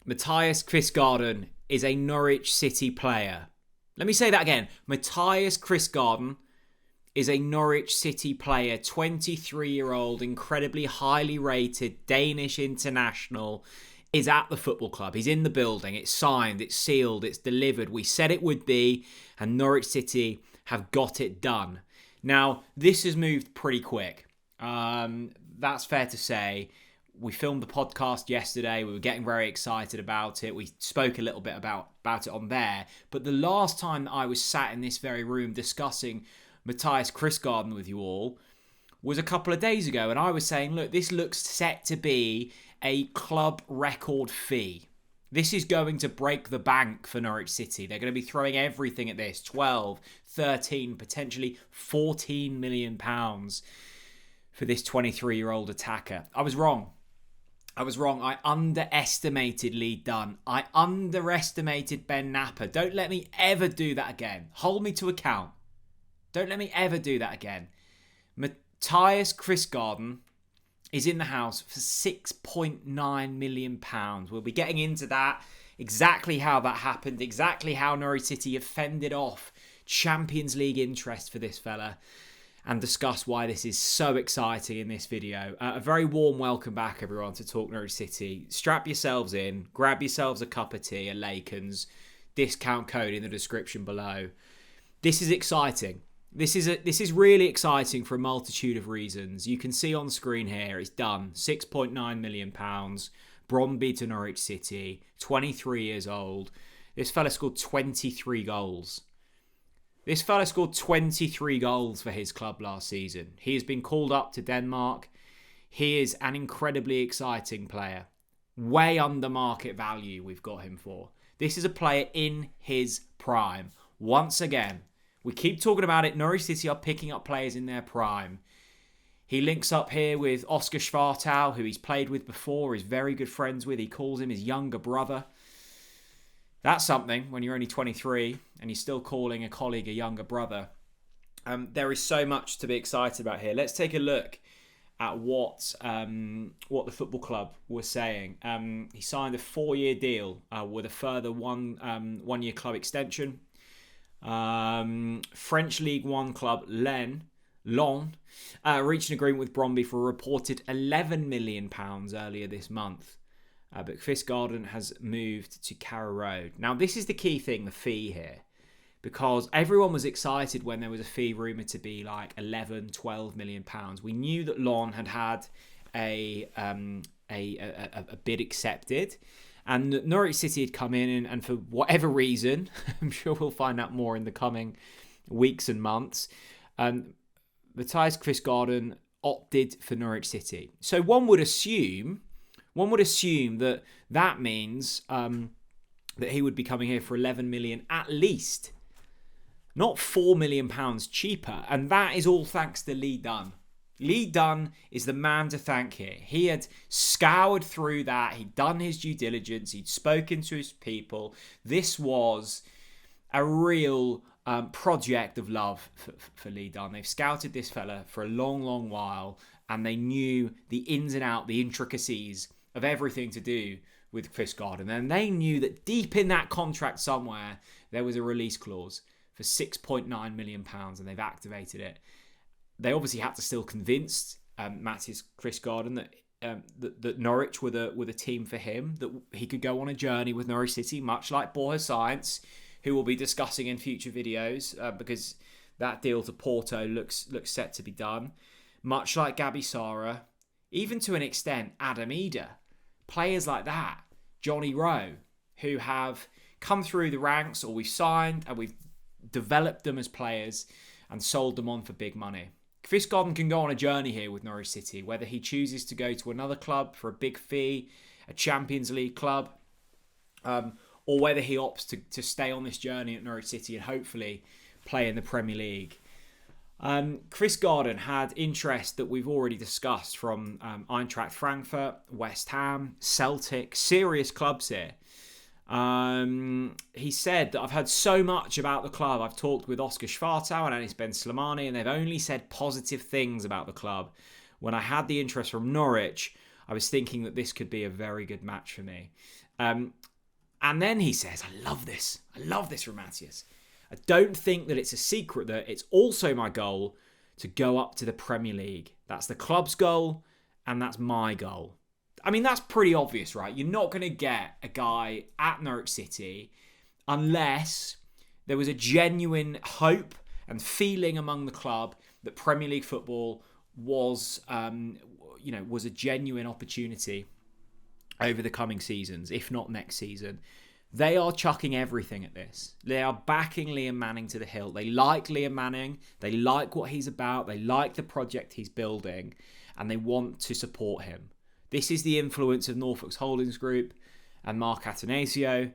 Mathias Kvistgaarden is a Norwich City player. Let me say that again. Mathias Kvistgaarden is a Norwich City player, 23-year-old, incredibly highly rated Danish international, is at the football club. He's in the building. It's signed, it's sealed, it's delivered. We said it would be, and Norwich City have got it done. Now, this has moved pretty quick. That's fair to say. We filmed the podcast yesterday. We were getting very excited about it. We spoke a little bit about it on there. But the last time that I was sat in this very room discussing Mathias Kvistgaarden with you all was a couple of days ago. And I was saying, look, this looks set to be a club record fee. This is going to break the bank for Norwich City. They're going to be throwing everything at this. 12, 13, potentially 14 million pounds for this 23-year-old attacker. I was wrong. I underestimated Lee Dunn. I underestimated Ben Napper. Don't let me ever do that again. Hold me to account. Don't let me ever do that again. Mathias Kvistgaarden is in the house for £6.9 million. We'll be getting into that, exactly how that happened, exactly how Norwich City have fended off Champions League interest for this fella, and discuss why this is so exciting in this video. A very warm welcome back, everyone, to Talk Norwich City. Strap yourselves in, grab yourselves a cup of tea, a Laken's, discount code in the description below. This is exciting. This is really exciting for a multitude of reasons. You can see on screen here, it's done. £6.9 million. Bromby to Norwich City, 23 years old. This fella scored 23 goals. This fella scored 23 goals for his club last season. He has been called up to Denmark. He is an incredibly exciting player. Way under market value we've got him for. This is a player in his prime. Once again, we keep talking about it. Norwich City are picking up players in their prime. He links up here with Oscar Schwartau, who he's played with before, is very good friends with. He calls him his younger brother. That's something when you're only 23 and you're still calling a colleague a younger brother. There is so much to be excited about here. Let's take a look at what the football club was saying. He signed a 4-year deal with a further one-year club extension. French League One club Lens reached an agreement with Bromby for a reported £11 million earlier this month. But Kvistgaarden has moved to Carrow Road. Now, this is the key thing, the fee here, because everyone was excited when there was a fee rumoured to be like 11, 12 million pounds. We knew that Lens had a bid accepted, and Norwich City had come in and for whatever reason, I'm sure we'll find out more in the coming weeks and months, Mathias Kvistgaarden opted for Norwich City. So one would assume that means that he would be coming here for 11 million at least, not £4 million cheaper, and that is all thanks to Lee Dunn. Lee Dunn is the man to thank here. He had scoured through that. He'd done his due diligence. He'd spoken to his people. This was a real project of love for Lee Dunn. They've scouted this fella for a long, long while, and they knew the ins and outs, the intricacies of everything to do with Kvistgaarden. And they knew that deep in that contract somewhere, there was a release clause for £6.9 million, and they've activated it. They obviously had to still convince Mathias Kvistgaarden that Norwich were the team for him, that he could go on a journey with Norwich City, much like Borja Science, who we'll be discussing in future videos, because that deal to Porto looks set to be done. Much like Gabi Sara, even to an extent Adam Eder, players like that, Johnny Rowe, who have come through the ranks, or we've signed and we've developed them as players and sold them on for big money. Kvistgaarden can go on a journey here with Norwich City, whether he chooses to go to another club for a big fee, a Champions League club, or whether he opts to stay on this journey at Norwich City and hopefully play in the Premier League. Kvistgaarden had interest that we've already discussed from Eintracht Frankfurt, West Ham, Celtic, serious clubs here. He said that I've heard so much about the club. I've talked with Oscar Schwartau and Anis Ben Slimani, and they've only said positive things about the club. When I had the interest from Norwich, I was thinking that this could be a very good match for me. And then he says, I love this from Mathias. I don't think that it's a secret that it's also my goal to go up to the Premier League. That's the club's goal, and that's my goal. I mean, that's pretty obvious, right? You're not going to get a guy at Norwich City unless there was a genuine hope and feeling among the club that Premier League football was, was a genuine opportunity over the coming seasons, if not next season. They are chucking everything at this. They are backing Liam Manning to the hilt. They like Liam Manning. They like what he's about. They like the project he's building, and they want to support him. This is the influence of Norfolk's Holdings Group and Mark Atanasio.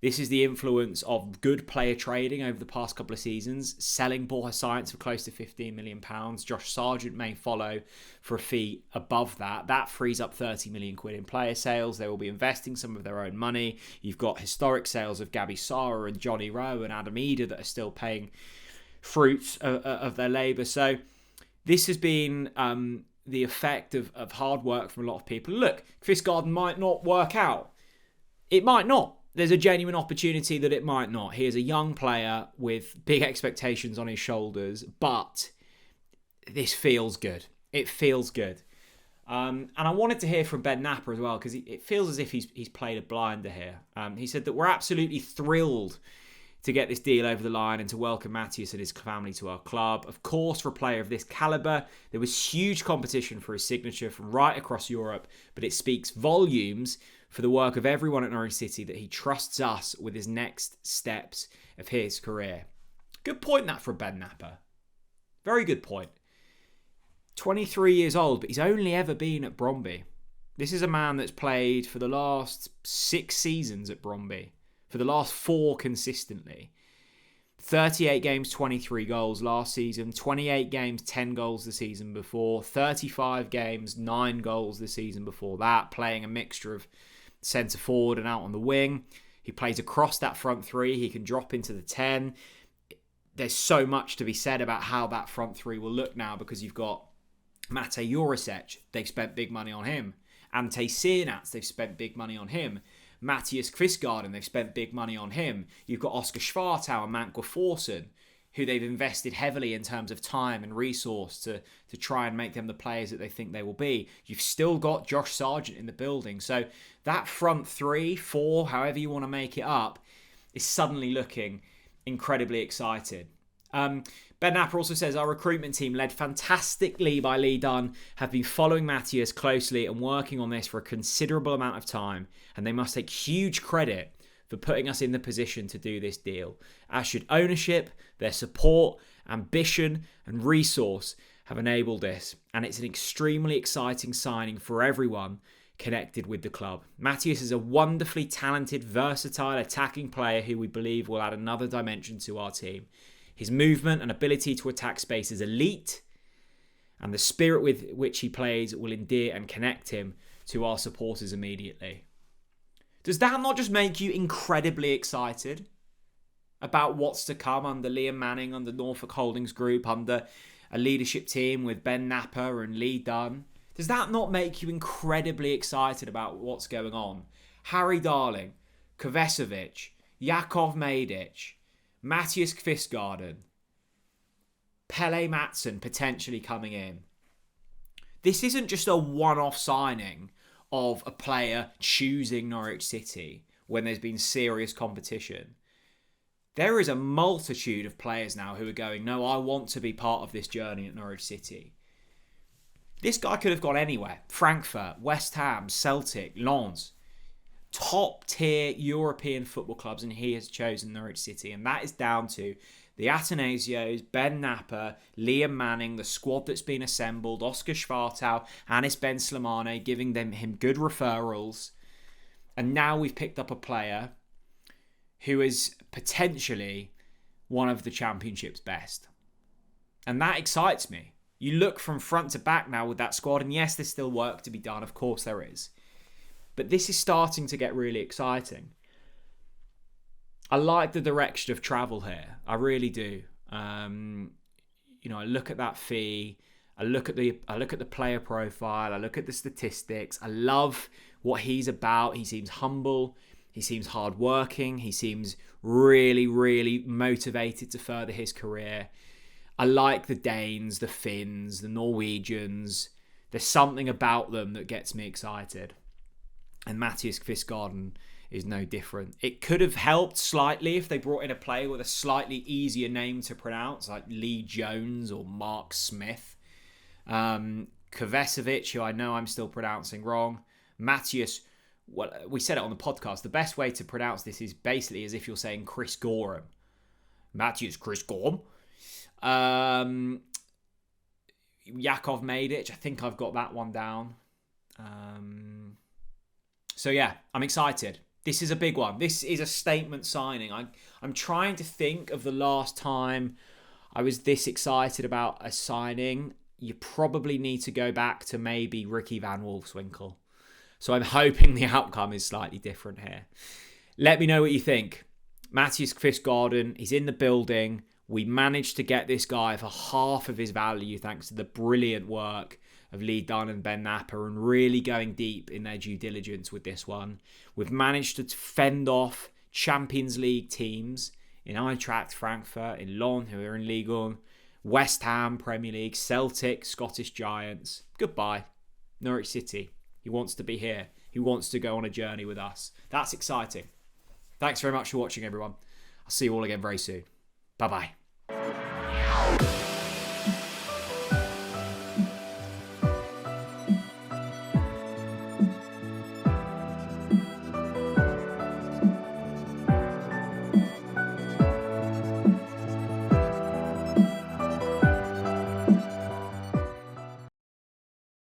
This is the influence of good player trading over the past couple of seasons, selling Borja Science for close to £15 million. Josh Sargent may follow for a fee above that. That frees up £30 million in player sales. They will be investing some of their own money. You've got historic sales of Gabby Sara and Johnny Rowe and Adam Eder that are still paying fruits of their labour. So this has been the effect of hard work from a lot of people. Look, Kvistgaarden might not work out. It might not. There's a genuine opportunity that it might not. He is a young player with big expectations on his shoulders, but this feels good. It feels good. And I wanted to hear from Ben Napper as well, because it feels as if he's played a blinder here. He said that we're absolutely thrilled to get this deal over the line and to welcome Mathias and his family to our club. Of course, for a player of this calibre, there was huge competition for his signature from right across Europe, but it speaks volumes for the work of everyone at Norwich City that he trusts us with his next steps of his career. Good point that for Ben Napper. Very good point. 23 years old, but he's only ever been at Bromby. This is a man that's played for the last 6 seasons at Bromby, for the last 4 consistently. 38 games, 23 goals last season, 28 games, 10 goals the season before, 35 games, 9 goals the season before that, playing a mixture of centre forward and out on the wing. He plays across that front three. He can drop into the 10. There's so much to be said about how that front three will look now, because you've got Mate Jurisic. They've spent big money on him. Ante Sirnats, they've spent big money on him. Mathias Kvistgaarden, they've spent big money on him. You've got Oscar Schwartau and Mant Gwaforsen, who they've invested heavily in terms of time and resource to try and make them the players that they think they will be. You've still got Josh Sargent in the building. So that front 3, 4, however you want to make it up, is suddenly looking incredibly excited. Ben Napper also says, our recruitment team, led fantastically by Lee Dunn, have been following Mathias closely and working on this for a considerable amount of time, and they must take huge credit for putting us in the position to do this deal, as should ownership. Their support, ambition and resource have enabled this, and it's an extremely exciting signing for everyone connected with the club. Mathias is a wonderfully talented, versatile attacking player who we believe will add another dimension to our team. His movement and ability to attack space is elite, and the spirit with which he plays will endear and connect him to our supporters immediately. Does that not just make you incredibly excited about what's to come under Liam Manning, under Norfolk Holdings Group, under a leadership team with Ben Napper and Lee Dunn? Does that not make you incredibly excited about what's going on? Harry Darling, Kovacevic, Jakov Medic, Mathias Kvistgaarden, Pele Matson potentially coming in. This isn't just a one-off signing of a player choosing Norwich City when there's been serious competition. There is a multitude of players now who are going, no, I want to be part of this journey at Norwich City. This guy could have gone anywhere. Frankfurt, West Ham, Celtic, Lens. Top tier European football clubs, and he has chosen Norwich City. And that is down to the Atanasios, Ben Napper, Liam Manning, the squad that's been assembled, Oscar Schwartau, Anis Ben Slimane, giving him good referrals. And now we've picked up a player who is potentially one of the Championship's best. And that excites me. You look from front to back now with that squad, and yes, there's still work to be done. Of course there is. But this is starting to get really exciting. I like the direction of travel here. I really do. I look at that fee. I look at the player profile. I look at the statistics. I love what he's about. He seems humble. He seems hardworking. He seems really, really motivated to further his career. I like the Danes, the Finns, the Norwegians. There's something about them that gets me excited. And Mathias Kvistgaarden is no different. It could have helped slightly if they brought in a player with a slightly easier name to pronounce, like Lee Jones or Mark Smith. Kovacevic, who I know I'm still pronouncing wrong. Mathias, well, we said it on the podcast. The best way to pronounce this is basically as if you're saying Chris Gorham. Mathias Chris Gorham. Yakov Medic, I think I've got that one down. So yeah, I'm excited. This is a big one. This is a statement signing. I'm trying to think of the last time I was this excited about a signing. You probably need to go back to maybe Ricky Van Wolfswinkel. So I'm hoping the outcome is slightly different here. Let me know what you think. Mathias Kvistgaarden, he's in the building. We managed to get this guy for half of his value thanks to the brilliant work of Lee Dunn and Ben Napper and really going deep in their due diligence with this one. We've managed to fend off Champions League teams in Eintracht Frankfurt, in Lyon, who are in Ligue 1, West Ham, Premier League, Celtic, Scottish Giants. Goodbye. Norwich City. He wants to be here. He wants to go on a journey with us. That's exciting. Thanks very much for watching, everyone. I'll see you all again very soon. Bye-bye.